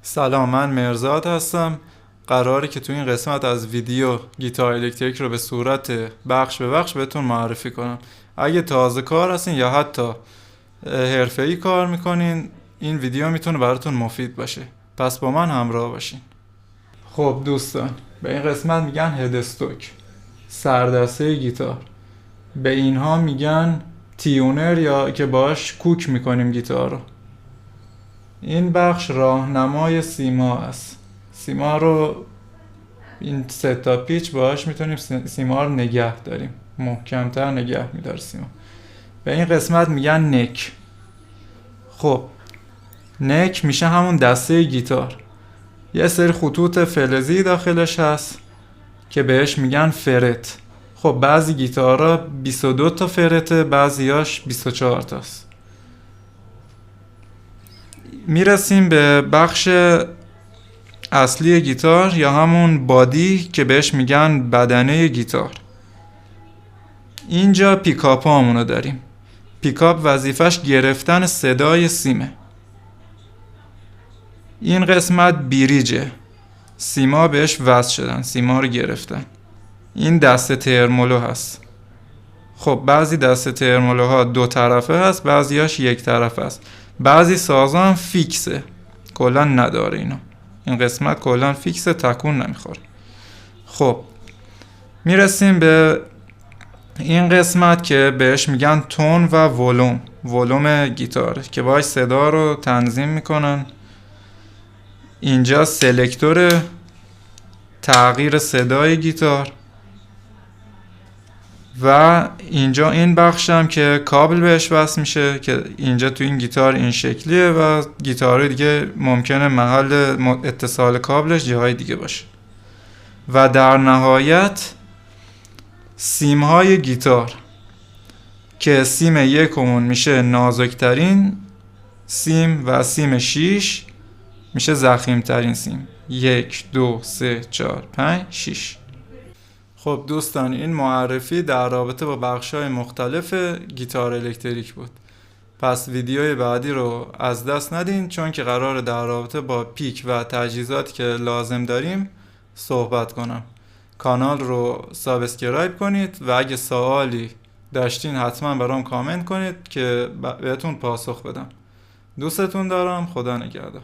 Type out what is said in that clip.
سلام، من مرزاد هستم. قراره که تو این قسمت از ویدیو گیتار الکتریک رو به صورت بخش به بخش بهتون معرفی کنم. اگه تازه کار هستین یا حتی حرفه‌ای کار میکنین، این ویدیو میتونه براتون مفید باشه. پس با من همراه باشین. خب دوستان، به این قسمت میگن هد استوک، سردسته گیتار. به اینها میگن تیونر یا که باش کوک میکنیم گیتار رو. این بخش راهنمای سیما است. سیما رو این سه تا پیچ باهاش میتونیم سیما رو نگه داریم، محکمتر نگه میداره سیما. به این قسمت میگن نک. خب نک میشه همون دسته گیتار. یه سری خطوط فلزی داخلش هست که بهش میگن فرت. خب بعضی گیتارها 22 تا فرته، بعضیاش 24 تاست. میرسیم به بخش اصلی گیتار یا همون بادی که بهش میگن بدنه گیتار. اینجا پیکاپ همونو داریم. پیکاپ وظیفش گرفتن صدای سیمه. این قسمت بیریجه، سیما بهش وصل شدن، سیما رو گرفتن. این دسته ترمولو هست. خب بعضی دسته ترمولوها دو طرفه هست، بعضیاش یک طرفه هست. بعضی سازا هم فیکسه، کلا نداره اینو. این قسمت کلا فیکسه، تکون نمیخوره. خب میرسیم به این قسمت که بهش میگن تون و ولوم گیتار که باهاش صدا رو تنظیم میکنن. اینجا سلکتور تغییر صدای گیتار و اینجا این بخشم که کابل بهش وصل میشه که اینجا تو این گیتار این شکلیه و گیتارهای دیگه ممکنه محل اتصال کابلش جاهای دیگه باشه. و در نهایت سیمهای گیتار که سیم یکمون میشه نازکترین سیم و سیم 6 میشه ضخیمترین سیم. 1 2 3 4 5 6. خب دوستان، این معرفی در رابطه با بخش‌های مختلف گیتار الکتریک بود. پس ویدیوی بعدی رو از دست ندین، چون که قراره در رابطه با پیک و تجهیزاتی که لازم داریم صحبت کنم. کانال رو سابسکرایب کنید و اگه سوالی داشتین حتما برام کامنت کنید که بهتون پاسخ بدم. دوستتون دارم. خدا نگهدار.